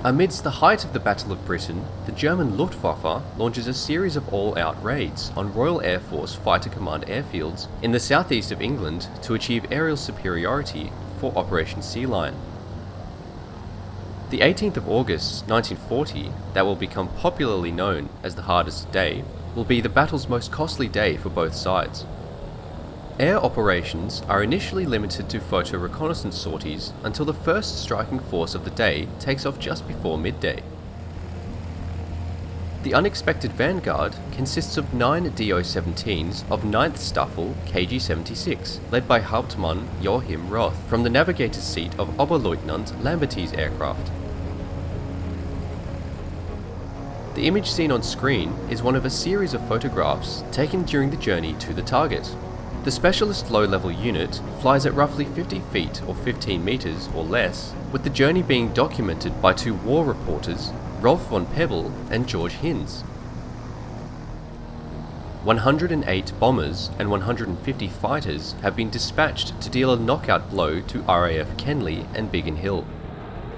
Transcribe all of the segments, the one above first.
Amidst the height of the Battle of Britain, the German Luftwaffe launches a series of all-out raids on Royal Air Force Fighter Command airfields in the southeast of England to achieve aerial superiority for Operation Sea Lion. The 18th of August 1940, that will become popularly known as the hardest day, will be the battle's most costly day for both sides. Air operations are initially limited to photo reconnaissance sorties until the first striking force of the day takes off just before midday. The unexpected vanguard consists of 9 Do-17s of 9th Staffel KG-76, led by Hauptmann Joachim Roth from the navigator's seat of Oberleutnant Lamberty's aircraft. The image seen on screen is one of a series of photographs taken during the journey to the target. The specialist low-level unit flies at roughly 50 feet or 15 meters or less, with the journey being documented by 2 war reporters, Rolf von Pebbel and George Hinz. 108 bombers and 150 fighters have been dispatched to deal a knockout blow to RAF Kenley and Biggin Hill.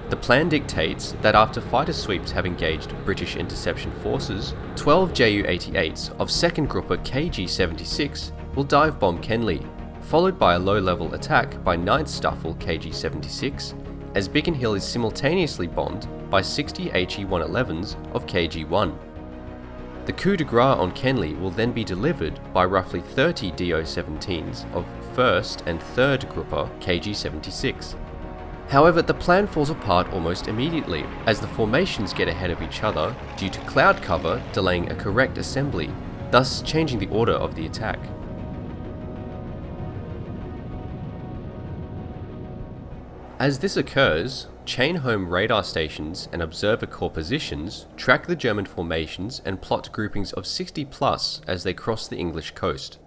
The plan dictates that after fighter sweeps have engaged British interception forces, 12 Ju-88s of 2nd Grupper KG-76 will dive bomb Kenley, followed by a low-level attack by 9th Staffel KG-76, as Biggin Hill is simultaneously bombed by 60 HE-111s of KG-1. The coup de grace on Kenley will then be delivered by roughly 30 Do-17s of 1st and 3rd Grupper KG-76. However, the plan falls apart almost immediately, as the formations get ahead of each other due to cloud cover delaying a correct assembly, thus changing the order of the attack. As this occurs, chain-home radar stations and observer corps positions track the German formations and plot groupings of 60 plus as they cross the English coast.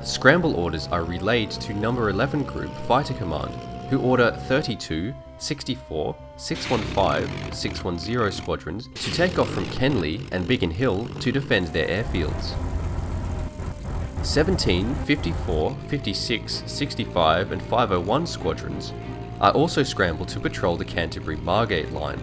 Scramble orders are relayed to No. 11 Group Fighter Command, who order 32, 64, 615, 610 squadrons to take off from Kenley and Biggin Hill to defend their airfields. 17, 54, 56, 65 and 501 squadrons are also scrambled to patrol the Canterbury-Margate line.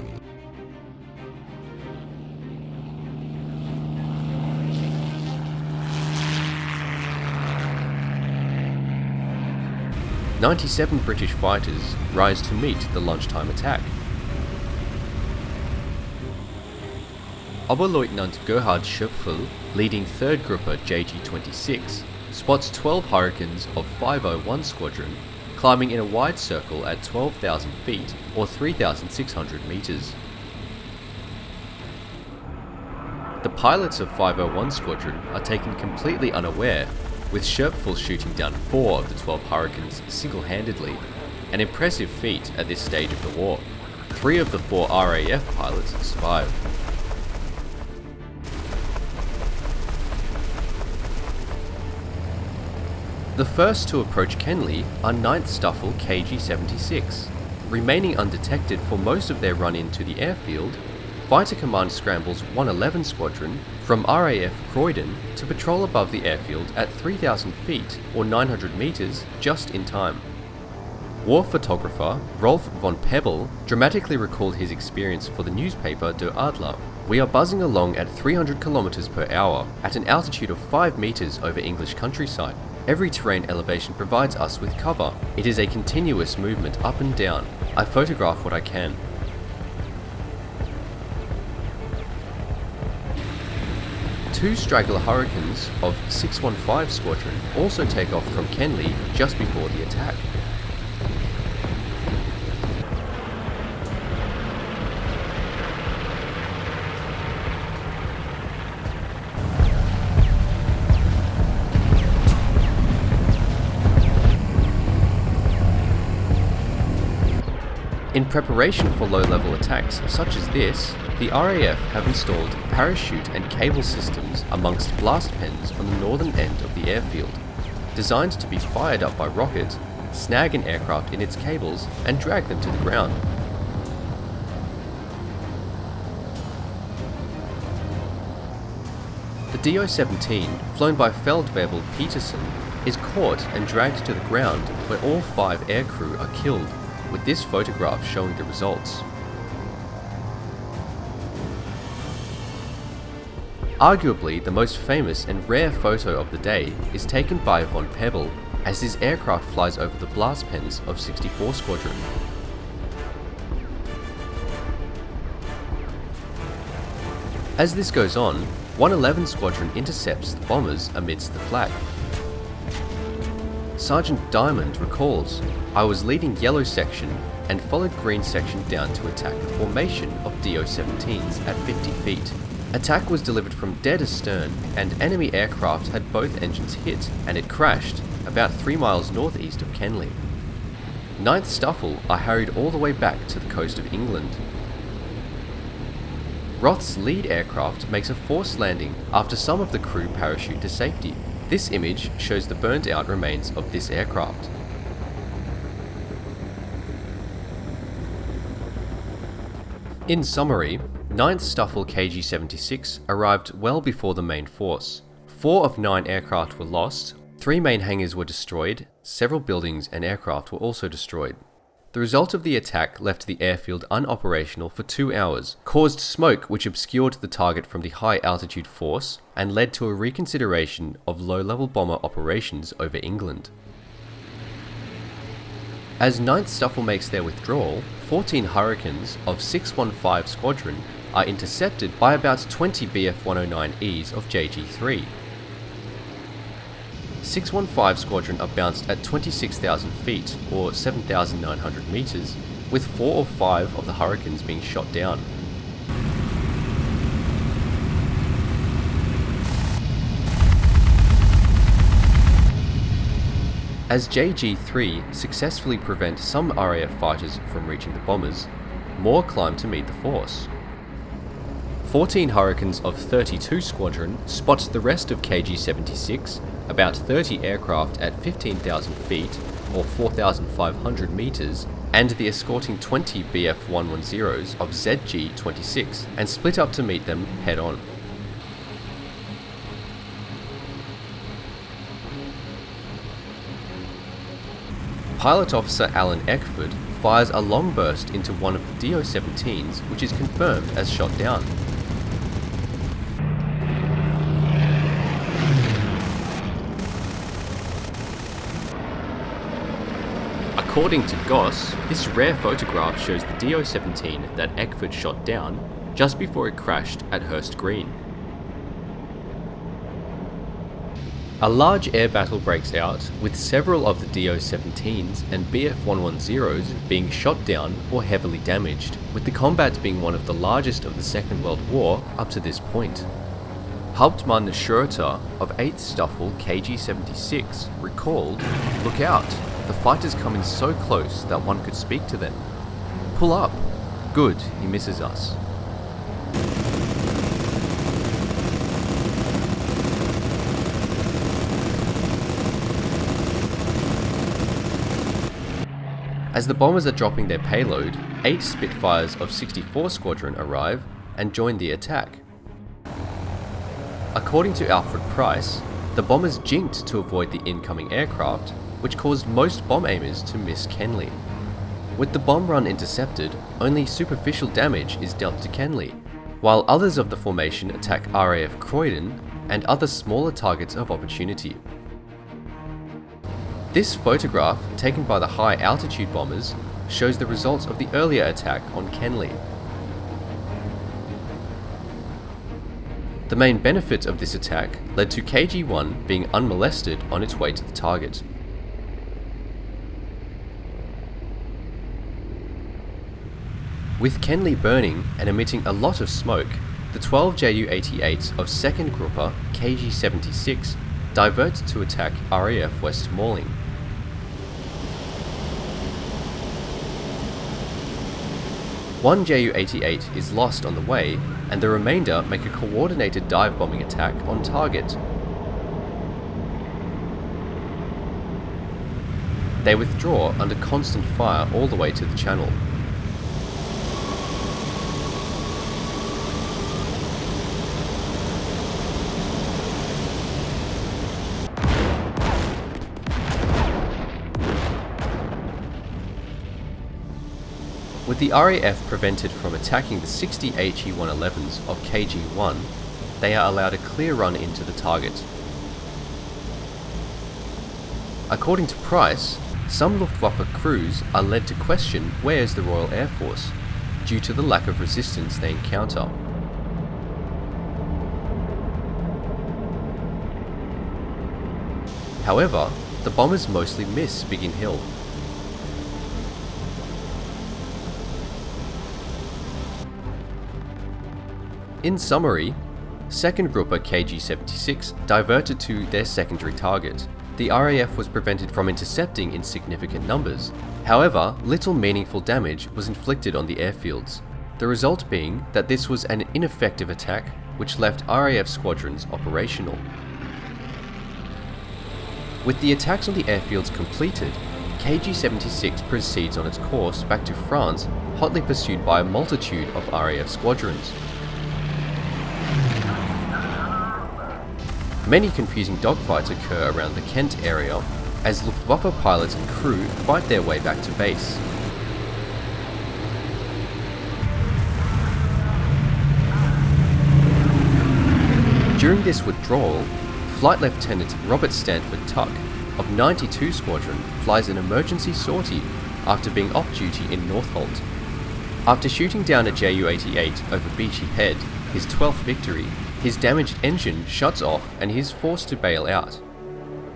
"97 British fighters rise to meet the lunchtime attack. Oberleutnant Gerhard Schöpfel, leading 3rd Grupper JG-26, spots 12 Hurricanes of 501 Squadron climbing in a wide circle at 12,000 feet or 3,600 meters. The pilots of 501 Squadron are taken completely unaware, with Schöpfel shooting down 4 of the 12 Hurricanes single-handedly, an impressive feat at this stage of the war. 3 of the 4 RAF pilots survive. The first to approach Kenley are 9th Staffel KG-76. Remaining undetected for most of their run into the airfield, Fighter Command scrambles 111 Squadron from RAF Croydon to patrol above the airfield at 3,000 feet or 900 meters just in time. War photographer Rolf von Pebbel dramatically recalled his experience for the newspaper Der Adler. "We are buzzing along at 300 kilometers per hour at an altitude of 5 meters over English countryside. Every terrain elevation provides us with cover. It is a continuous movement up and down. I photograph what I can." Two straggler Hurricanes of 615 Squadron also take off from Kenley just before the attack. In preparation for low-level attacks such as this, the RAF have installed parachute and cable systems amongst blast pens on the northern end of the airfield, designed to be fired up by rocket, snag an aircraft in its cables and drag them to the ground. The Do-17, flown by Feldwebel Peterson, is caught and dragged to the ground where all 5 aircrew are killed, with this photograph showing the results. Arguably, the most famous and rare photo of the day is taken by von Pebble as his aircraft flies over the blast pens of 64 Squadron. As this goes on, 111 Squadron intercepts the bombers amidst the flag. Sergeant Diamond recalls, "I was leading yellow section and followed green section down to attack the formation of DO-17s at 50 feet. Attack was delivered from dead astern and enemy aircraft had both engines hit and it crashed about 3 miles northeast of Kenley. 9th Stuffle are harried all the way back to the coast of England. Roth's lead aircraft makes a forced landing after some of the crew parachute to safety. This image shows the burnt out remains of this aircraft." In summary, 9th Stuffle KG-76 arrived well before the main force. 4 of 9 aircraft were lost, 3 main hangars were destroyed, several buildings and aircraft were also destroyed. The result of the attack left the airfield unoperational for 2 hours, caused smoke which obscured the target from the high altitude force, and led to a reconsideration of low-level bomber operations over England. As 9th Stuffle makes their withdrawal, 14 Hurricanes of 615 Squadron are intercepted by about 20 Bf-109Es of JG-3. 615 Squadron are bounced at 26,000 feet or 7,900 meters, with 4 or 5 of the Hurricanes being shot down. As JG-3 successfully prevent some RAF fighters from reaching the bombers, more climb to meet the force. 14 Hurricanes of 32 Squadron spot the rest of KG-76, about 30 aircraft at 15,000 feet or 4,500 meters, and the escorting 20 Bf-110s of ZG-26, and split up to meet them head-on. Pilot Officer Alan Eckford fires a long burst into one of the DO-17s, which is confirmed as shot down. According to Goss, this rare photograph shows the DO-17 that Eckford shot down just before it crashed at Hurst Green. A large air battle breaks out, with several of the DO-17s and Bf-110s being shot down or heavily damaged, with the combat being one of the largest of the Second World War up to this point. Hauptmann Schroeter of 8th Stuffle KG-76 recalled, "Look out, the fighters come in so close that one could speak to them. Pull up. Good, he misses us." As the bombers are dropping their payload, 8 Spitfires of 64 Squadron arrive and join the attack. According to Alfred Price, the bombers jinked to avoid the incoming aircraft, which caused most bomb aimers to miss Kenley. With the bomb run intercepted, only superficial damage is dealt to Kenley, while others of the formation attack RAF Croydon and other smaller targets of opportunity. This photograph, taken by the high altitude bombers, shows the results of the earlier attack on Kenley. The main benefit of this attack led to KG-1 being unmolested on its way to the target. With Kenley burning and emitting a lot of smoke, the 12 Ju-88s of 2nd Grupper KG-76 divert to attack RAF West Malling. One Ju-88 is lost on the way, and the remainder make a coordinated dive bombing attack on target. They withdraw under constant fire all the way to the channel. With the RAF prevented from attacking the 60 HE-111s of KG-1, they are allowed a clear run into the target. According to Price, some Luftwaffe crews are led to question where is the Royal Air Force, due to the lack of resistance they encounter. However, the bombers mostly miss Biggin Hill. In summary, 2nd Grupper KG-76 diverted to their secondary target. The RAF was prevented from intercepting in significant numbers. However, little meaningful damage was inflicted on the airfields, the result being that this was an ineffective attack which left RAF squadrons operational. With the attacks on the airfields completed, KG-76 proceeds on its course back to France, hotly pursued by a multitude of RAF squadrons. Many confusing dogfights occur around the Kent area as Luftwaffe pilots and crew fight their way back to base. During this withdrawal, Flight Lieutenant Robert Stanford Tuck of 92 Squadron flies an emergency sortie after being off duty in Northolt. After shooting down a Ju-88 over Beachy Head, his 12th victory, his damaged engine shuts off and he is forced to bail out.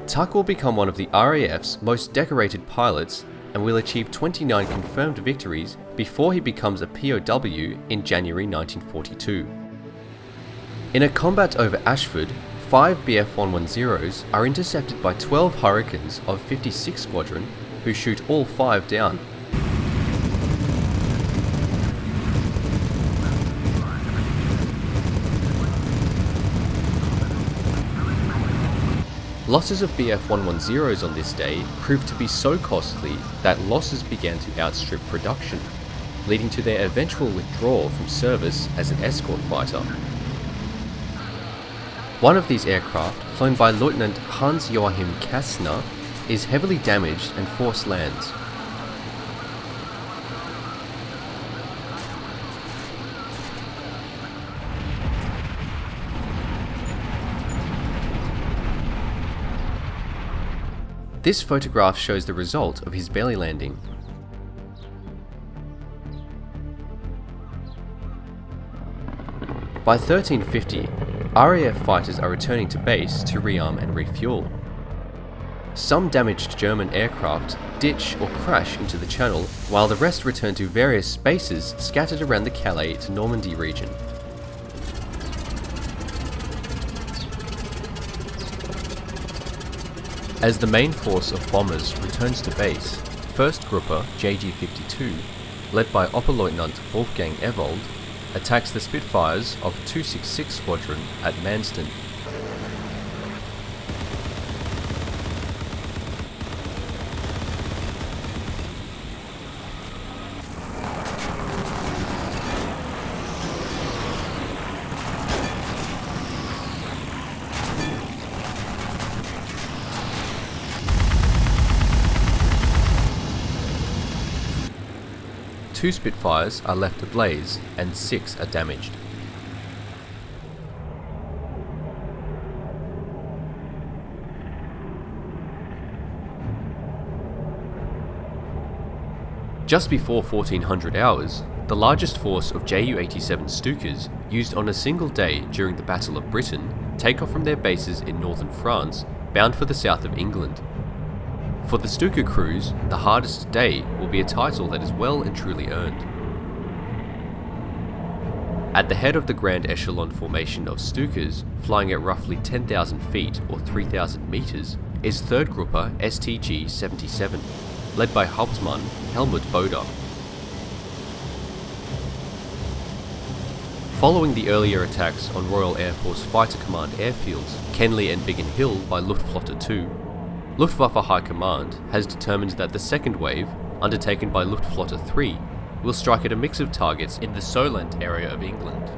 Tuck will become one of the RAF's most decorated pilots and will achieve 29 confirmed victories before he becomes a POW in January 1942. In a combat over Ashford, 5 Bf-110s are intercepted by 12 Hurricanes of 56 Squadron, who shoot all 5 down. Losses of Bf-110s on this day proved to be so costly that losses began to outstrip production, leading to their eventual withdrawal from service as an escort fighter. One of these aircraft, flown by Lieutenant Hans-Joachim Kastner, is heavily damaged and force lands. This photograph shows the result of his belly landing. By 1350, RAF fighters are returning to base to rearm and refuel. Some damaged German aircraft ditch or crash into the channel, while the rest return to various bases scattered around the Calais to Normandy region. As the main force of bombers returns to base, 1st Grupper JG-52, led by Oberleutnant Wolfgang Evold, attacks the Spitfires of 266 Squadron at Manston. Two Spitfires are left ablaze and 6 are damaged. Just before 1400 hours, the largest force of Ju-87 Stukas used on a single day during the Battle of Britain take off from their bases in northern France, bound for the south of England. For the Stuka crews, the hardest day will be a title that is well and truly earned. At the head of the Grand Echelon formation of Stukas, flying at roughly 10,000 feet or 3,000 meters, is 3rd Grupper STG-77, led by Hauptmann Helmut Boder. Following the earlier attacks on Royal Air Force Fighter Command airfields, Kenley and Biggin Hill by Luftwaffe 2, Luftwaffe High Command has determined that the second wave, undertaken by Luftwaffe 3, will strike at a mix of targets in the Solent area of England.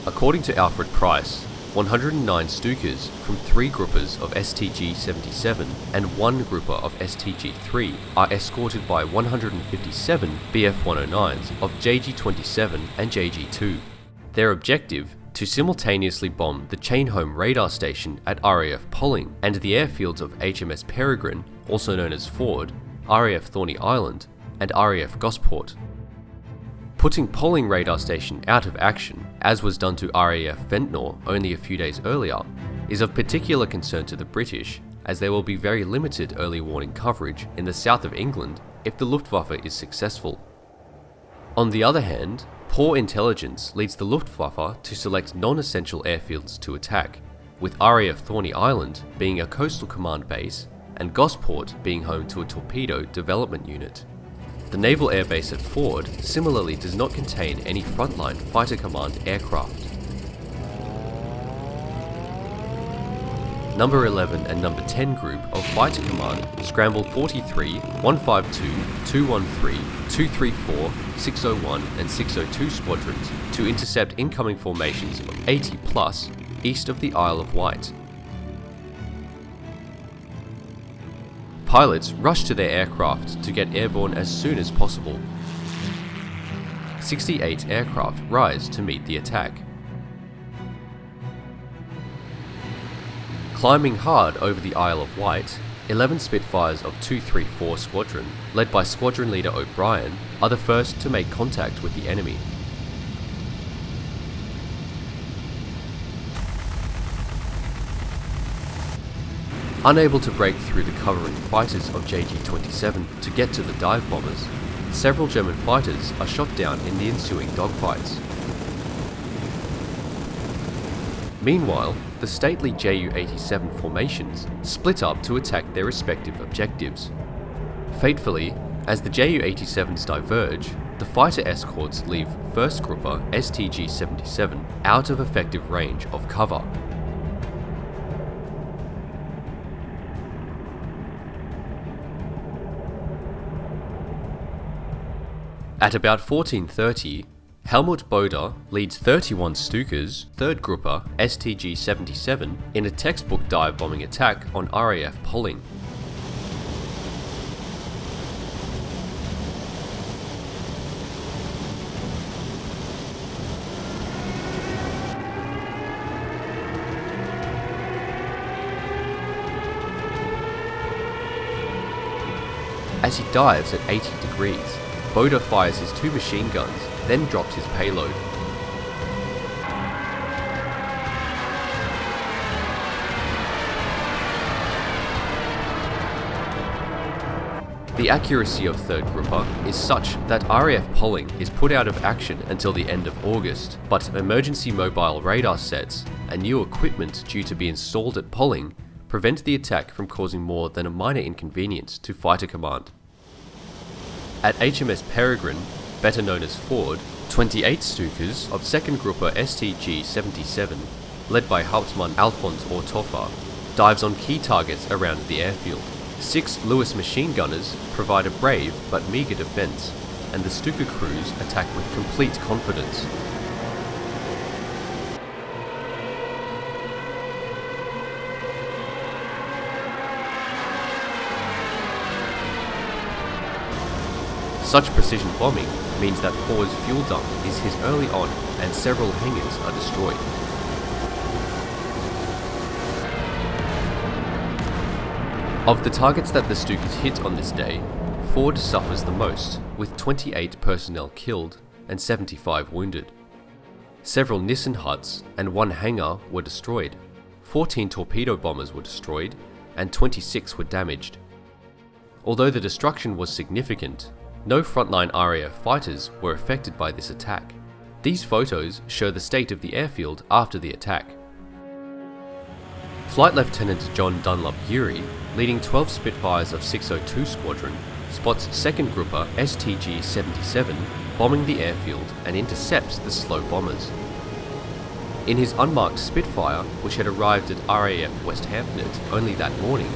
According to Alfred Price, 109 Stukas from 3 groupers of STG-77 and 1 grouper of STG-3 are escorted by 157 Bf-109s of JG-27 and JG-2. Their objective: to simultaneously bomb the Chainholm radar station at RAF Polling and the airfields of HMS Peregrine, also known as Ford, RAF Thorney Island, and RAF Gosport. Putting Polling radar station out of action, as was done to RAF Ventnor only a few days earlier, is of particular concern to the British, as there will be very limited early warning coverage in the south of England if the Luftwaffe is successful. On the other hand, poor intelligence leads the Luftwaffe to select non-essential airfields to attack, with RAF Thorney Island being a coastal command base and Gosport being home to a torpedo development unit. The Naval Air Base at Ford similarly does not contain any frontline fighter command aircraft. Number 11 and Number 10 Group of Fighter Command scrambled 43, 152, 213, 234, 601 and 602 squadrons to intercept incoming formations of 80 plus east of the Isle of Wight. Pilots rushed to their aircraft to get airborne as soon as possible. 68 aircraft rise to meet the attack. Climbing hard over the Isle of Wight, 11 Spitfires of 234 Squadron, led by Squadron Leader O'Brien, are the first to make contact with the enemy. Unable to break through the covering fighters of JG-27 to get to the dive bombers, several German fighters are shot down in the ensuing dogfights. Meanwhile, the stately Ju-87 formations split up to attack their respective objectives. Fatefully, as the Ju-87s diverge, the fighter escorts leave 1st Grouper STG-77 out of effective range of cover. At about 14:30, Helmut Boder leads 31 Stukas, 3rd Grouper STG-77 in a textbook dive bombing attack on RAF Polling. As he dives at 80 degrees, Boder fires his 2 machine guns, then drops his payload. The accuracy of 3rd Grouper is such that RAF Polling is put out of action until the end of August, but emergency mobile radar sets and new equipment due to be installed at Polling prevent the attack from causing more than a minor inconvenience to Fighter Command. At HMS Peregrine, better known as Ford, 28 Stukas of 2nd Grouper STG-77, led by Hauptmann Alfons Ortoffer, dives on key targets around the airfield. 6 Lewis machine gunners provide a brave but meagre defence, and the Stuka crews attack with complete confidence. Such precision bombing means that Ford's fuel dump is hit early on and several hangars are destroyed. Of the targets that the Stukas hit on this day, Ford suffers the most, with 28 personnel killed and 75 wounded. Several Nissen huts and 1 hangar were destroyed, 14 torpedo bombers were destroyed, and 26 were damaged. Although the destruction was significant, no frontline RAF fighters were affected by this attack. These photos show the state of the airfield after the attack. Flight Lieutenant John Dunlop Urey, leading 12 Spitfires of 602 Squadron, spots 2nd Grouper STG-77 bombing the airfield and intercepts the slow bombers. In his unmarked Spitfire, which had arrived at RAF West Hampnet only that morning,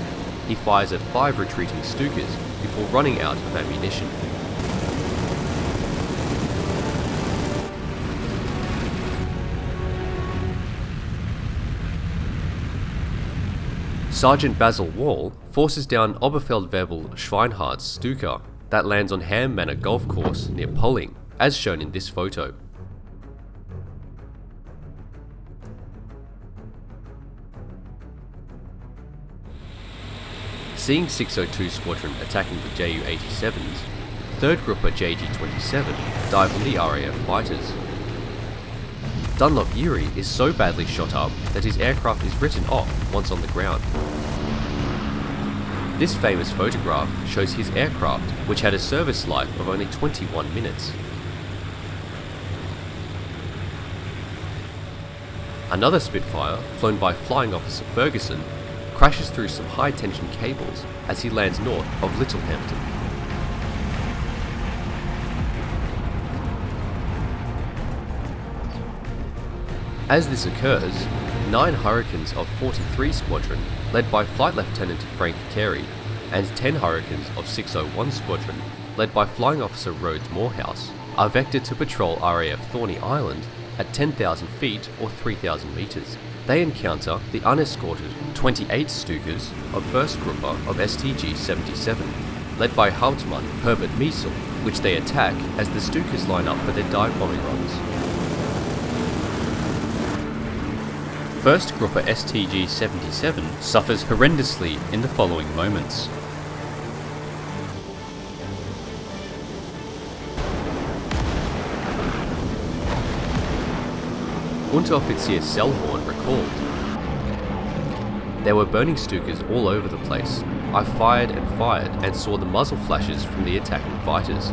he fires at 5 retreating Stukas before running out of ammunition. Sergeant Basil Wall forces down Oberfeldwebel Schweinhardt's Stuka that lands on Ham Manor Golf Course near Polling, as shown in this photo. Seeing 602 Squadron attacking the Ju-87s, 3rd Grouper JG-27 dive on the RAF fighters. Dunlop Urey is so badly shot up that his aircraft is written off once on the ground. This famous photograph shows his aircraft, which had a service life of only 21 minutes. Another Spitfire, flown by Flying Officer Ferguson, crashes through some high-tension cables as he lands north of Littlehampton. As this occurs, 9 Hurricanes of 43 Squadron, led by Flight Lieutenant Frank Carey, and 10 Hurricanes of 601 Squadron, led by Flying Officer Rhodes Morehouse, are vectored to patrol RAF Thorney Island at 10,000 feet or 3,000 metres. They encounter the unescorted 28 Stukas of 1st Grouper of STG-77, led by Hauptmann Herbert Miesel, which they attack as the Stukas line up for their dive bombing runs. 1st Grouper STG-77 suffers horrendously in the following moments. Unteroffizier Sellhorn recalled, "There were burning Stukas all over the place. I fired and saw the muzzle flashes from the attacking fighters."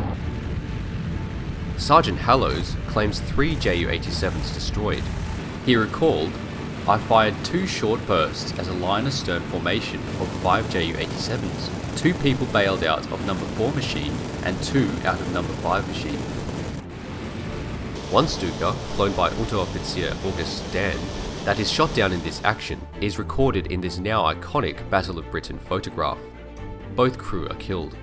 Sergeant Hallows claims 3 Ju-87s destroyed. He recalled, "I fired 2 short bursts as a line astern formation of 5 Ju-87s. 2 people bailed out of number 4 machine and 2 out of number 5 machine." One Stuka, flown by Unteroffizier August Dan, that is shot down in this action is recorded in this now iconic Battle of Britain photograph. Both crew are killed.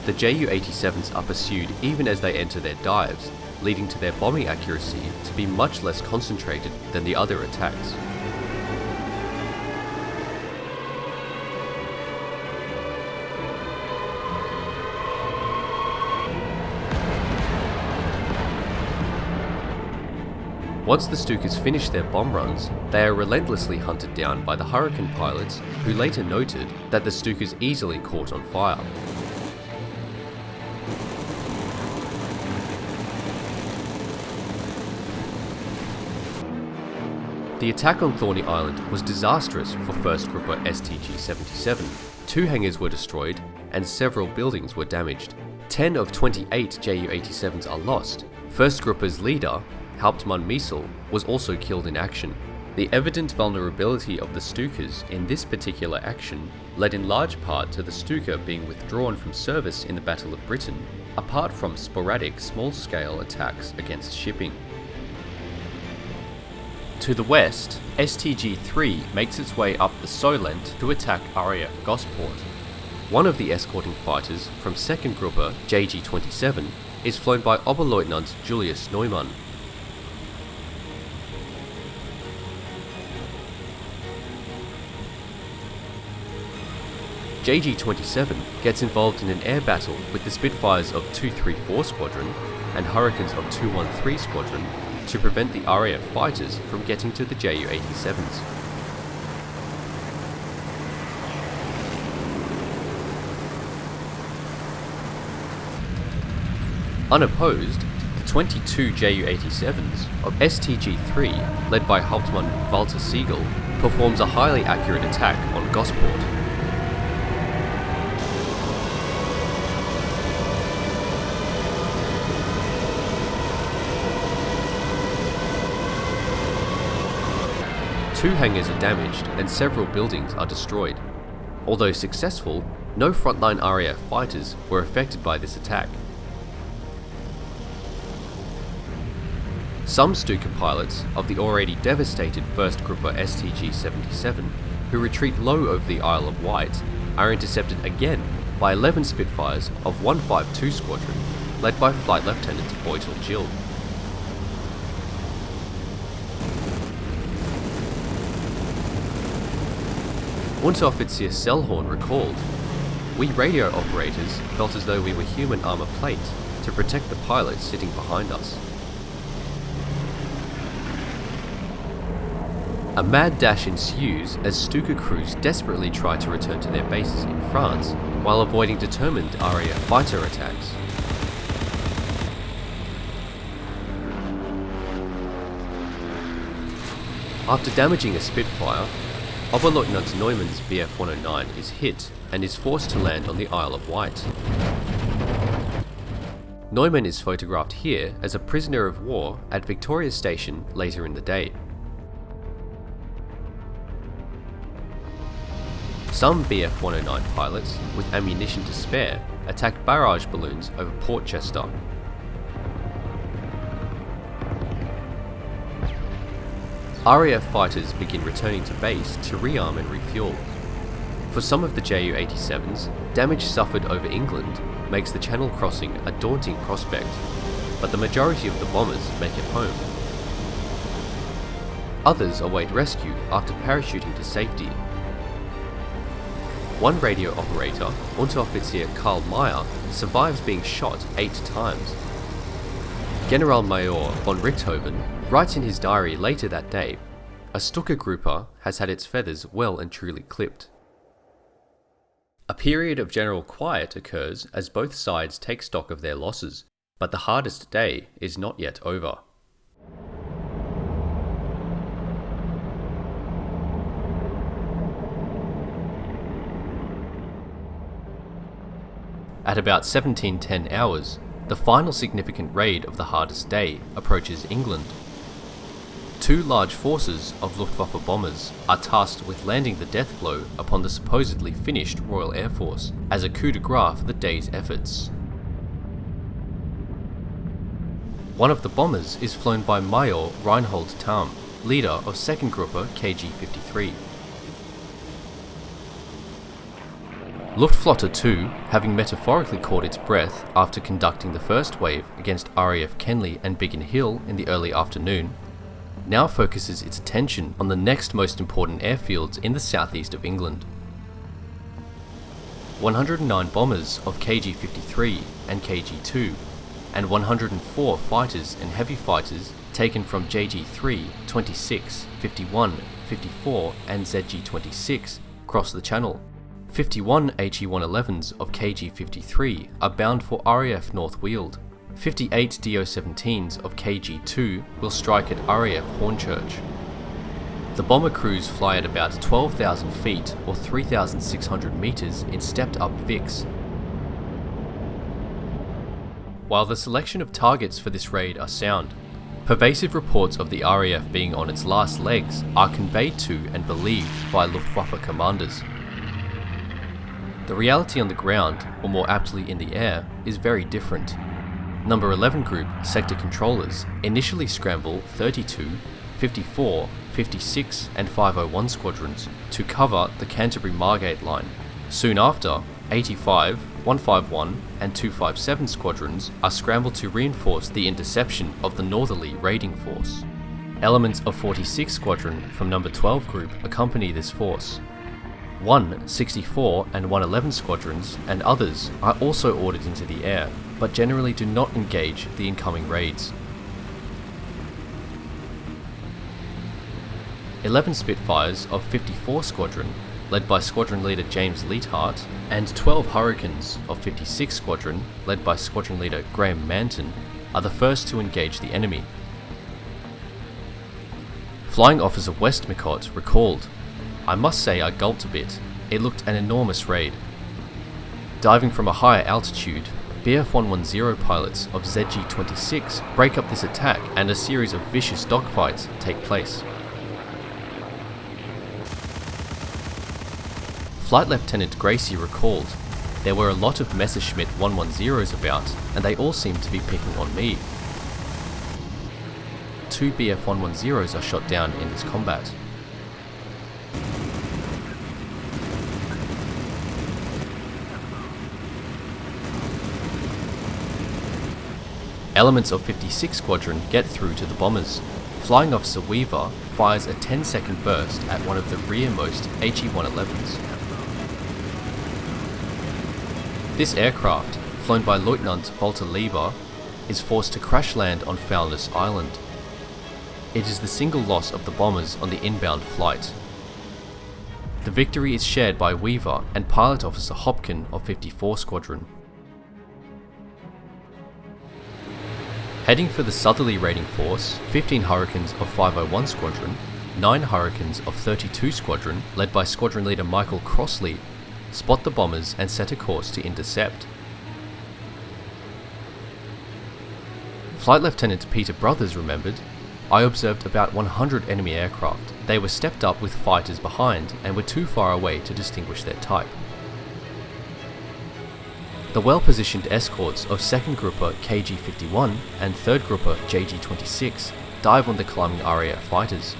The Ju-87s are pursued even as they enter their dives, leading to their bombing accuracy to be much less concentrated than the other attacks. Once the Stukas finish their bomb runs, they are relentlessly hunted down by the Hurricane pilots, who later noted that the Stukas easily caught on fire. The attack on Thorney Island was disastrous for 1st Grouper STG-77. 2 hangars were destroyed and several buildings were damaged. 10 of 28 Ju-87s are lost. 1st Grouper's leader, Hauptmann Miesel, was also killed in action. The evident vulnerability of the Stukas in this particular action led in large part to the Stuka being withdrawn from service in the Battle of Britain, apart from sporadic small-scale attacks against shipping. To the west, STG-3 makes its way up the Solent to attack RAF Gosport. One of the escorting fighters from 2nd Grouper JG-27 is flown by Oberleutnant Julius Neumann. JG-27 gets involved in an air battle with the Spitfires of 234 Squadron and Hurricanes of 213 Squadron to prevent the RAF fighters from getting to the Ju-87s. Unopposed, the 22 Ju-87s of STG-3, led by Hauptmann Walter Siegel, performs a highly accurate attack on Gosport. Two hangars are damaged and several buildings are destroyed. Although successful, no frontline RAF fighters were affected by this attack. Some Stuka pilots of the already devastated 1st Grouper STG-77, who retreat low over the Isle of Wight, are intercepted again by 11 Spitfires of 152 Squadron, led by Flight Lieutenant Boytel Gill. Unteroffizier Sellhorn recalled, "We radio operators felt as though we were human armor plate to protect the pilots sitting behind us." A mad dash ensues as Stuka crews desperately try to return to their bases in France while avoiding determined RAF fighter attacks. After damaging a Spitfire, Oberleutnant Neumann's Bf 109 is hit and is forced to land on the Isle of Wight. Neumann is photographed here as a prisoner of war at Victoria Station later in the day. Some Bf 109 pilots, with ammunition to spare, attack barrage balloons over Port Chester. RAF fighters begin returning to base to rearm and refuel. For some of the Ju-87s, damage suffered over England makes the Channel crossing a daunting prospect, but the majority of the bombers make it home. Others await rescue after parachuting to safety. One radio operator, Unteroffizier Karl Mayer, survives being shot 8 times. Generalmajor von Richthofen writes in his diary later that day, "A Stuka grouper has had its feathers well and truly clipped." A period of general quiet occurs as both sides take stock of their losses, but the hardest day is not yet over. At about 1710 hours, the final significant raid of the hardest day approaches England. 2 large forces of Luftwaffe bombers are tasked with landing the death blow upon the supposedly finished Royal Air Force as a coup de grace for the day's efforts. One of the bombers is flown by Major Reinhold Tamm, leader of 2nd Gruppe KG-53. Luftwaffe 2, having metaphorically caught its breath after conducting the first wave against RAF Kenley and Biggin Hill in the early afternoon, now focuses its attention on the next most important airfields in the southeast of England. 109 bombers of KG-53 and KG-2, and 104 fighters and heavy fighters taken from JG-3, 26, 51, 54 and ZG-26 cross the Channel. 51 HE-111s of KG-53 are bound for RAF North Weald. 58 DO-17s of KG-2 will strike at RAF Hornchurch. The bomber crews fly at about 12,000 feet or 3,600 meters in stepped-up VIX. While the selection of targets for this raid are sound, pervasive reports of the RAF being on its last legs are conveyed to and believed by Luftwaffe commanders. The reality on the ground, or more aptly in the air, is very different. Number 11 Group sector controllers initially scramble 32, 54, 56 and 501 squadrons to cover the Canterbury-Margate line. Soon after, 85, 151 and 257 squadrons are scrambled to reinforce the interception of the northerly raiding force. Elements of 46 Squadron from Number 12 Group accompany this force. 1, 64 and 111 squadrons and others are also ordered into the air, but generally do not engage the incoming raids. 11 Spitfires of 54 Squadron, led by Squadron Leader James Leithart, and 12 Hurricanes of 56 Squadron, led by Squadron Leader Graham Manton, are the first to engage the enemy. Flying Officer Westmacott recalled, "I must say I gulped a bit. It looked an enormous raid. Diving from a higher altitude, Bf 110 pilots of ZG-26 break up this attack and a series of vicious dogfights take place." Flight Lieutenant Gracie recalled, "There were a lot of Messerschmitt 110s about, and they all seemed to be picking on me. 2 Bf 110s are shot down in this combat." Elements of 56 Squadron get through to the bombers. Flying Officer Weaver fires a 10-second burst at one of the rearmost HE-111s. This aircraft, flown by Lieutenant Walter Lieber, is forced to crash land on Foulness Island. It is the single loss of the bombers on the inbound flight. The victory is shared by Weaver and Pilot Officer Hopkin of 54 Squadron. Heading for the southerly raiding force, 15 Hurricanes of 501 Squadron, 9 Hurricanes of 32 Squadron, led by Squadron Leader Michael Crossley, spot the bombers and set a course to intercept. Flight Lieutenant Peter Brothers remembered, "I observed about 100 enemy aircraft. They were stepped up with fighters behind and were too far away to distinguish their type." The well-positioned escorts of 2nd Grouper KG-51 and 3rd Grouper JG-26 dive on the climbing RAF fighters.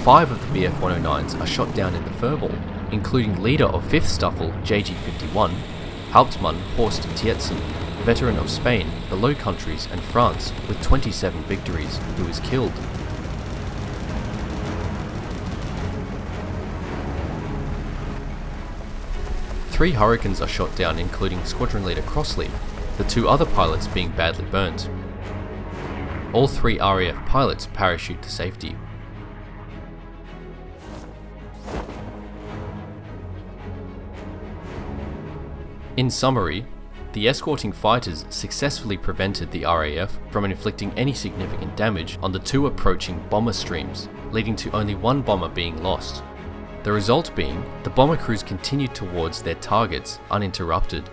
Five of the BF-109s are shot down in the furball, including leader of 5th Staffel JG-51, Hauptmann Horst Tietzen, veteran of Spain, the Low Countries and France with 27 victories, who is killed. Three Hurricanes are shot down, including Squadron Leader Crossley, the 2 other pilots being badly burnt. All 3 RAF pilots parachute to safety. In summary, the escorting fighters successfully prevented the RAF from inflicting any significant damage on the 2 approaching bomber streams, leading to only 1 bomber being lost. The result being, the bomber crews continued towards their targets uninterrupted.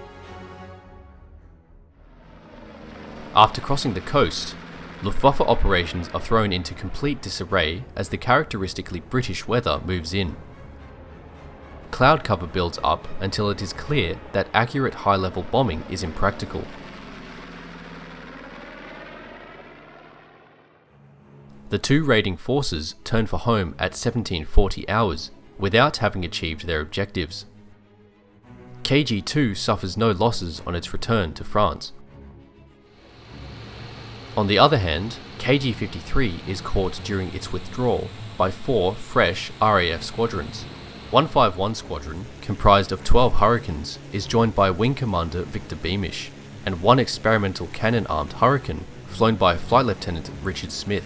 After crossing the coast, Luftwaffe operations are thrown into complete disarray as the characteristically British weather moves in. Cloud cover builds up until it is clear that accurate high-level bombing is impractical. The 2 raiding forces turn for home at 1740 hours without having achieved their objectives. KG-2 suffers no losses on its return to France. On the other hand, KG-53 is caught during its withdrawal by 4 fresh RAF squadrons. 151 Squadron, comprised of 12 Hurricanes, is joined by Wing Commander Victor Beamish, and 1 experimental cannon-armed Hurricane, flown by Flight Lieutenant Richard Smith.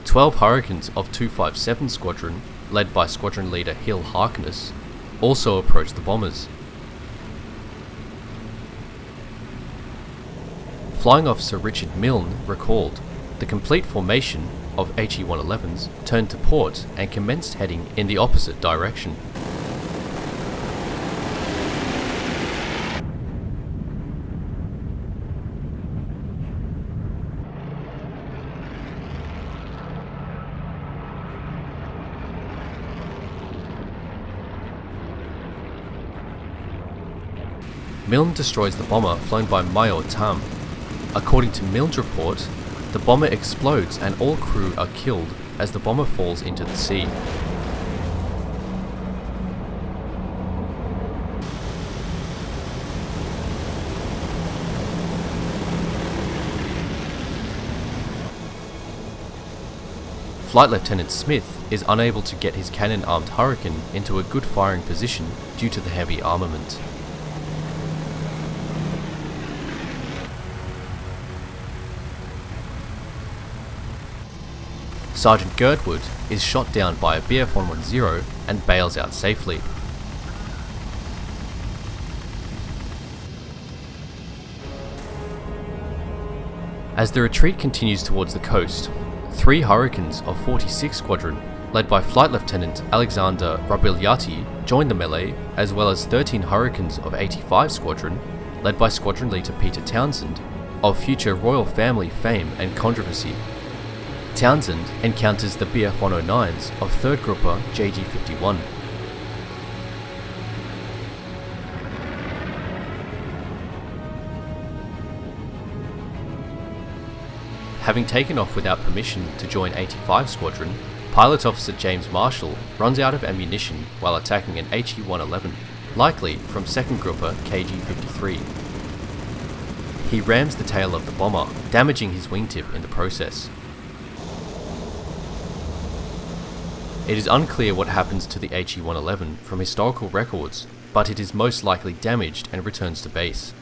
"12 Hurricanes of 257 Squadron, led by Squadron Leader Hill Harkness, also approach the bombers. Flying Officer Richard Milne recalled, "The complete formation of HE-111s turned to port and commenced heading in the opposite direction." Milne destroys the bomber flown by Major Tam. According to Milne's report, the bomber explodes and all crew are killed as the bomber falls into the sea. Flight Lieutenant Smith is unable to get his cannon-armed Hurricane into a good firing position due to the heavy armament. Sergeant Girdwood is shot down by a BF-110 and bails out safely. As the retreat continues towards the coast, 3 Hurricanes of 46 Squadron, led by Flight Lieutenant Alexander Rabigliati, join the melee, as well as 13 Hurricanes of 85 Squadron, led by Squadron Leader Peter Townsend, of future royal family fame and controversy. Townsend encounters the BF-109s of 3rd Grouper JG-51. Having taken off without permission to join 85 Squadron, Pilot Officer James Marshall runs out of ammunition while attacking an HE-111, likely from 2nd Grouper KG-53. He rams the tail of the bomber, damaging his wingtip in the process. It is unclear what happens to the HE-111 from historical records, but it is most likely damaged and returns to base.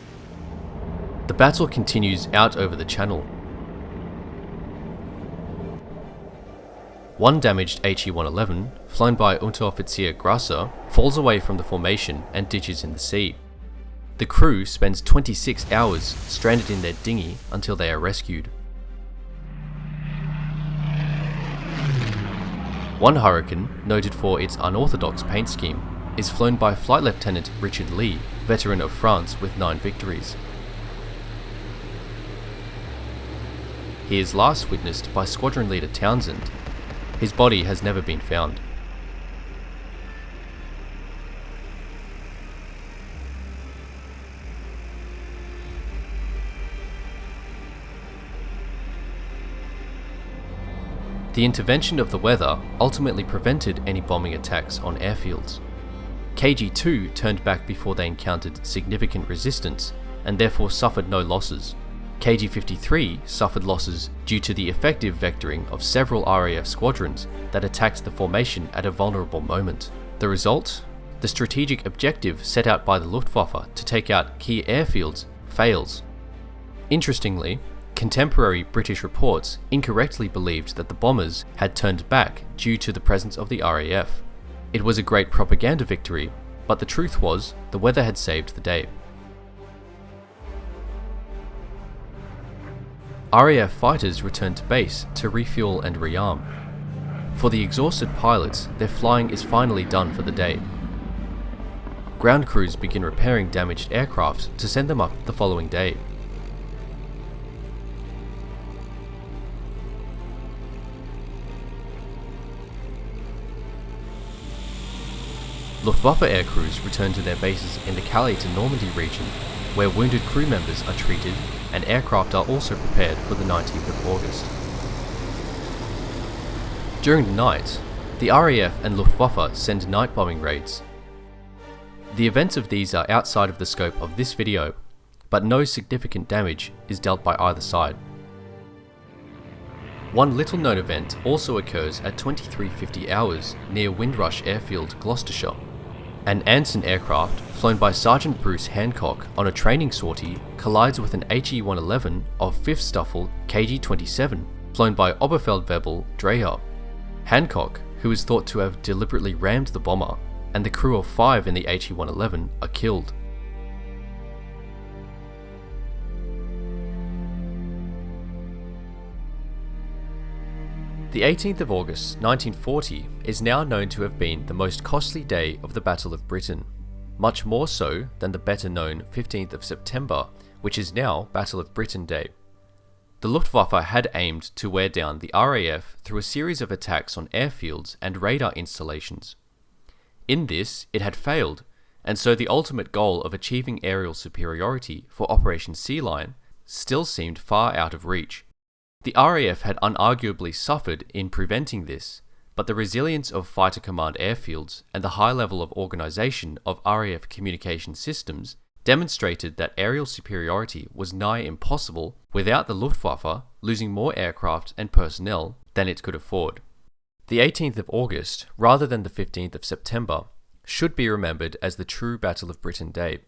The battle continues out over the channel. One damaged HE-111, flown by Unteroffizier Grasser, falls away from the formation and ditches in the sea. The crew spends 26 hours stranded in their dinghy until they are rescued. One Hurricane, noted for its unorthodox paint scheme, is flown by Flight Lieutenant Richard Lee, veteran of France with 9 victories. He is last witnessed by Squadron Leader Townsend. His body has never been found. The intervention of the weather ultimately prevented any bombing attacks on airfields. KG-2 turned back before they encountered significant resistance and therefore suffered no losses. KG-53 suffered losses due to the effective vectoring of several RAF squadrons that attacked the formation at a vulnerable moment. The result? The strategic objective set out by the Luftwaffe to take out key airfields fails. Interestingly, contemporary British reports incorrectly believed that the bombers had turned back due to the presence of the RAF. It was a great propaganda victory, but the truth was the weather had saved the day. RAF fighters returned to base to refuel and rearm. For the exhausted pilots, their flying is finally done for the day. Ground crews begin repairing damaged aircraft to send them up the following day. Luftwaffe aircrews return to their bases in the Calais to Normandy region, where wounded crew members are treated and aircraft are also prepared for the 19th of August. During the night, the RAF and Luftwaffe send night bombing raids. The events of these are outside of the scope of this video, but no significant damage is dealt by either side. One little known event also occurs at 23:50 hours near Windrush Airfield, Gloucestershire. An Anson aircraft, flown by Sergeant Bruce Hancock on a training sortie, collides with an HE-111 of 5th Staffel KG-27, flown by Oberfeldwebel Dreher. Hancock, who is thought to have deliberately rammed the bomber, and the crew of 5 in the HE-111 are killed. The 18th of August 1940 is now known to have been the most costly day of the Battle of Britain, much more so than the better known 15th of September, which is now Battle of Britain Day. The Luftwaffe had aimed to wear down the RAF through a series of attacks on airfields and radar installations. In this, it had failed, and so the ultimate goal of achieving aerial superiority for Operation Sea Lion still seemed far out of reach. The RAF had unarguably suffered in preventing this, but the resilience of fighter command airfields and the high level of organisation of RAF communication systems demonstrated that aerial superiority was nigh impossible without the Luftwaffe losing more aircraft and personnel than it could afford. The 18th of August, rather than the 15th of September, should be remembered as the true Battle of Britain Day.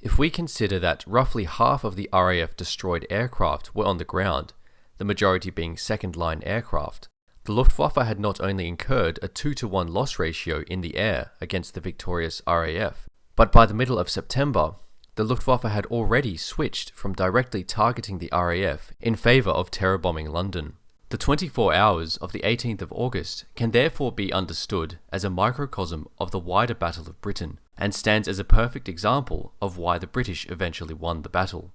If we consider that roughly half of the RAF destroyed aircraft were on the ground, the majority being second-line aircraft, the Luftwaffe had not only incurred a 2-to-1 loss ratio in the air against the victorious RAF, but by the middle of September, the Luftwaffe had already switched from directly targeting the RAF in favour of terror bombing London. The 24 hours of the 18th of August can therefore be understood as a microcosm of the wider Battle of Britain, and stands as a perfect example of why the British eventually won the battle.